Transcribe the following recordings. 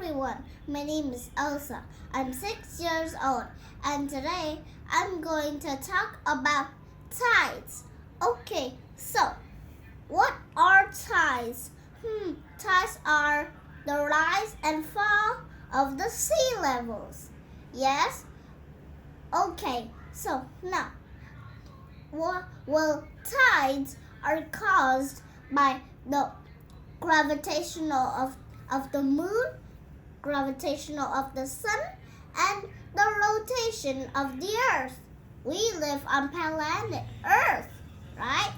everyone, my name is Elsa. I'm 6 years old and today I'm going to talk about tides. Okay, so what are tides? Tides are the rise and fall of the sea levels. Yes? Okay, so now, well, tides are caused by the gravitational of the moon, gravitational of the sun, and the rotation of the earth. We live on planet Earth, right?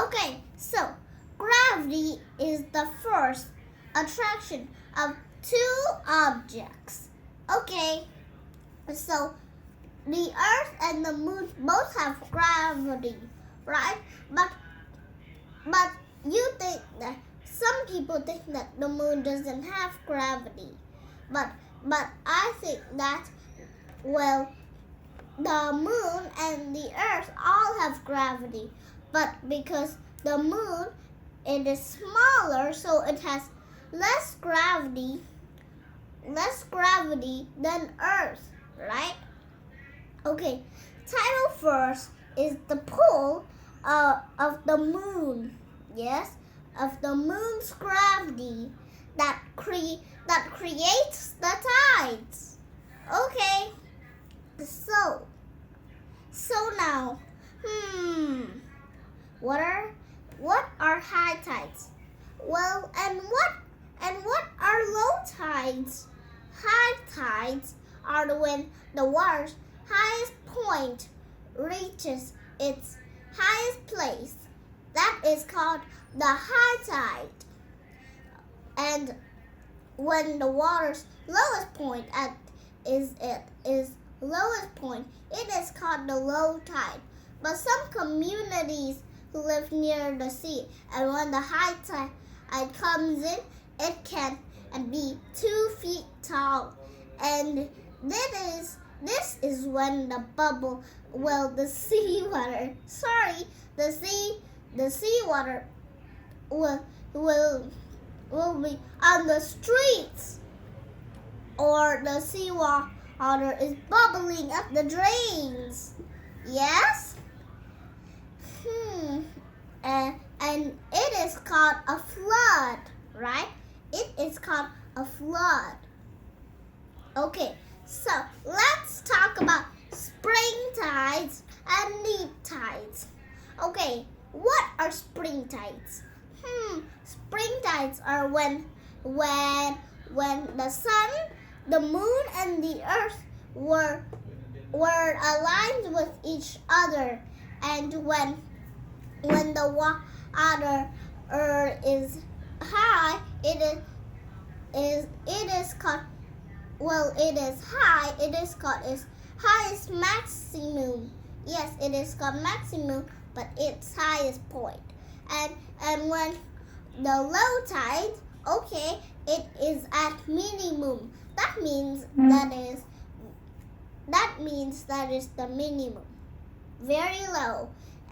Okay, so gravity is the first attraction of two objects. Okay, so the earth and the moon both have gravity, right? But you think that some people think that the moon doesn't have gravity. But I think that, well, the moon and the earth all have gravity. But because the moon, it is smaller, so it has less gravity than earth, right? Okay, tidal force is the pull of the moon. Yes, of the moon's gravity that creates the tides. Okay, so now, what are high tides? Well, and what are low tides? High tides are when the water's highest point reaches its highest place. That is called the high tide. And when the water's lowest point is lowest point, it is called the low tide. But some communities live near the sea, and when the high tide comes in, it can be 2 feet tall. And this is when the bubble, the seawater, the seawater will be on the streets, or the seawater is bubbling up the drains. Yes? And it is called a flood, right? It is called a flood. Okay, so let's talk about spring tides and neap tides. Okay, what are spring tides? Spring tides are when the sun, the moon, and the earth were aligned with each other, and when the water is high, it is called, it is high. It is called its highest maximum. Yes, it is called maximum, but its highest point. And when the low tide, okay, it is at minimum. That means that is the minimum. Very low.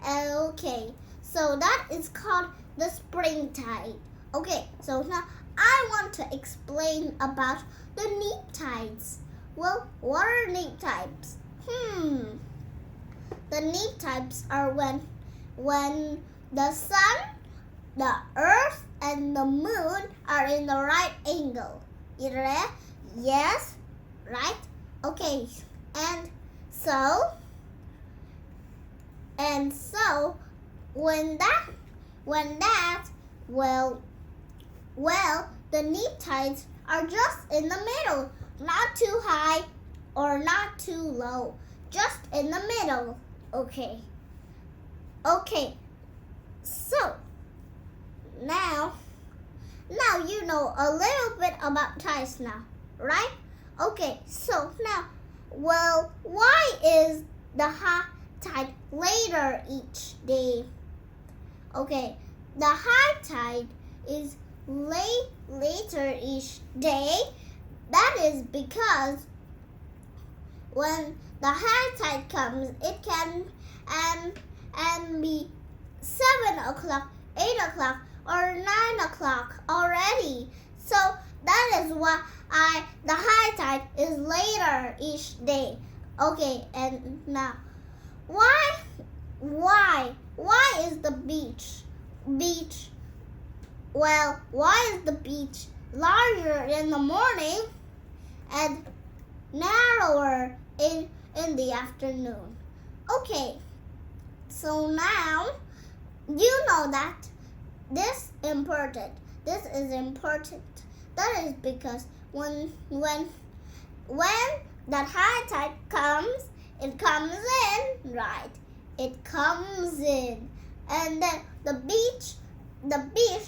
Okay, so that is called the spring tide. Okay, so now I want to explain about the neap tides. Well, what are neap tides? The neap tides are when the sun, the earth, and the moon are in the right angle. Yes, right? Okay, and so when the neap tides are just in the middle, not too high or not too low, just in the middle. Okay, so now you know a little bit about tides now, right? Okay, so now, well, why is the high tide later each day? Okay, the high tide is later each day. That is because when the high tide comes, it can be 7 o'clock, 8 o'clock, or 9 o'clock already. So that is is why the high tide is later each day. Okay, and now, why is the beach? Well, why is the beach larger in the morning and narrower in the afternoon? Okay, so now you know that this is important. That is because when that high tide comes, it comes in, right? It comes in, and then the beach,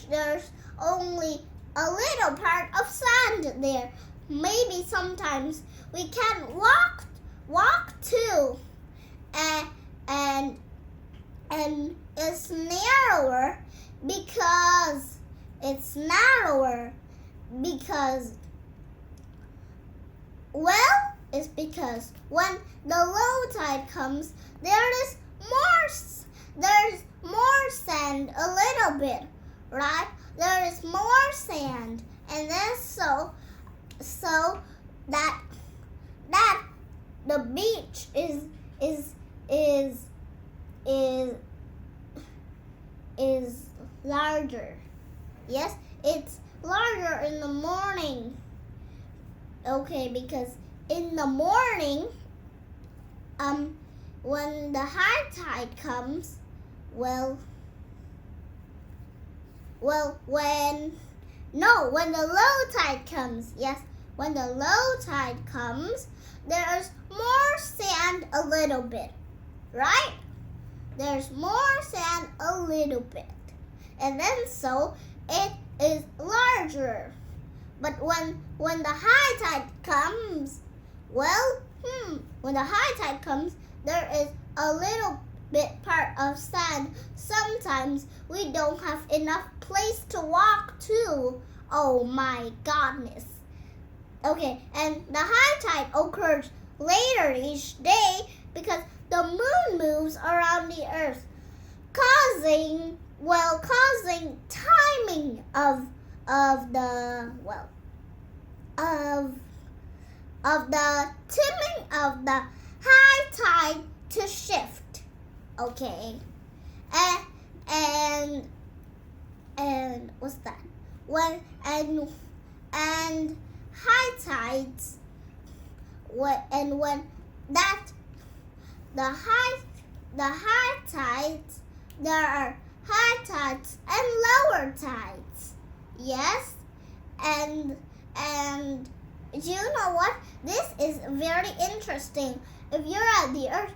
there's only a little part of sand there. Maybe sometimes we can walk too, and it's narrower because it's because when the low tide comes, there's more sand a little bit, right? There is more sand, and then so that the beach is larger. Yes, it's larger in the morning. Okay, because in the morning, when the high tide comes, when the low tide comes, yes, when the low tide comes, there's more sand a little bit, right? There's more sand a little bit, and then so it is larger. But when the high tide comes, when the high tide comes, there is a little bit part of sand. Sometimes we don't have enough place to walk to. Oh my goodness. Okay, and the high tide occurs later each day because the moon moves around the earth, causing timing of the timing of the high tide to shift. Okay, and what's that? When high tides, when that the high tides, there are high tides and lower tides. Yes, and you know what? This is very interesting. If you're at the earth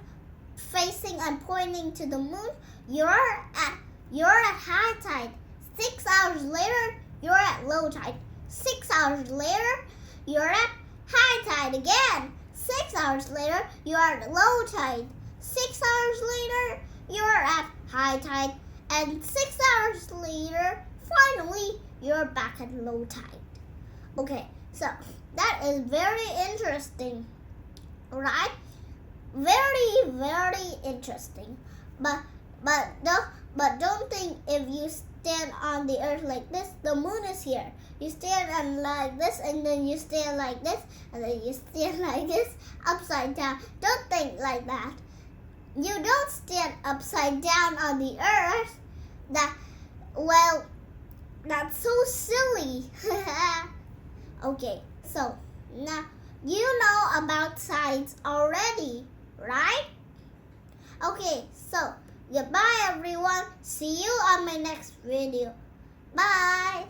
facing and pointing to the moon, you're at high tide. 6 hours later, you're at low tide. 6 hours later, you're at high tide again. 6 hours later, you're at low tide. 6 hours later, you're at high tide. And 6 hours later, finally, you're back at low tide. Okay, so that is very interesting, right? Very, very interesting. But don't think if you stand on the earth like this, the moon is here. You stand on like this, and then you stand like this, and then you stand like this, upside down. Don't think like that. You don't stand upside down on the earth. That's so silly. Okay, so now you know about tides already, right? Okay, so goodbye everyone. See you on my next video. Bye.